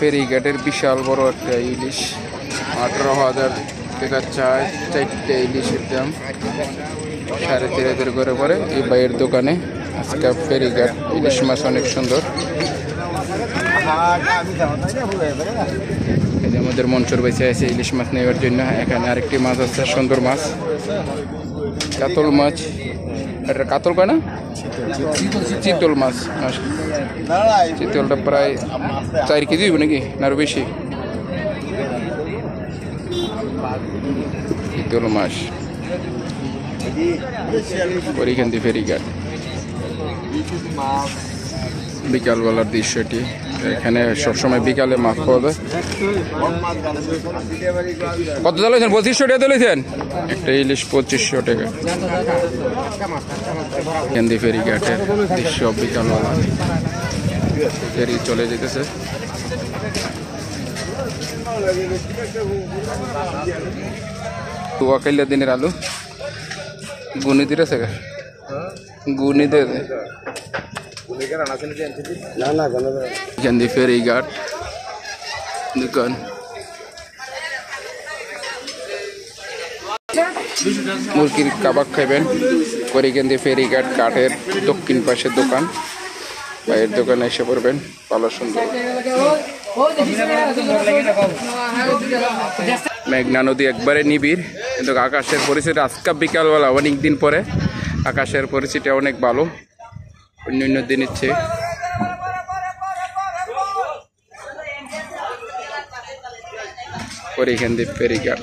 ফেরিঘাটের বিশাল বড় একটা ইলিশ 18,000 টাকা চায়। 4টে ইলিশের দাম 3,500 করে পরে এই ভাইয়ের দোকানে। আজকে ফেরিঘাট ইলিশ মাছ অনেক সুন্দর। এই যে আমাদের মঞ্চর বেঁচে আছে ইলিশ মাছ নেওয়ার জন্য। এখানে আরেকটি মাছ আছে, সুন্দর মাছ, কাতল মাছ। এটা কাতল কয় না, চিতল মাছ। চিতলটা প্রায় 4 কেজি হবে নাকি, না আরো বেশি? চিতল মাছ পরিখান্তি ফেরিঘাট। বিকালবেলার দৃশ্যটি। এখানে সবসময় বিকালে মাছ পাওয়া যায়। কত দিয়েছেন? 2500 টাকা দিয়েছেন একটা ইলিশ, 2500 টাকা। কেন্দি ফেরিঘাটের দৃশ্য বিকালবেলা, ফেরি চলে যেতেছে। তুয়াকাইলা দিনের আলু গুনি দিতেছে, গুনি দিয়ে ফেরিঘাট দোকান। মুরগির কাবাব খাইবেন করিকেন্দি ফেরিঘাট কাঠের দক্ষিণ পাশের দোকান। ভাইয়ের দোকানে এসে পড়বেন, ভালো সুন্দর। মেঘনা নদী একবারে নিবিড়, কিন্তু আকাশের পরিস্থিতি আজকে বিকালবেলা অনেক দিন পরে আকাশের পরিস্থিতি অনেক ভালো অন্যান্য দিনের চেয়ে। করিকেন্দি ফেরিঘাট।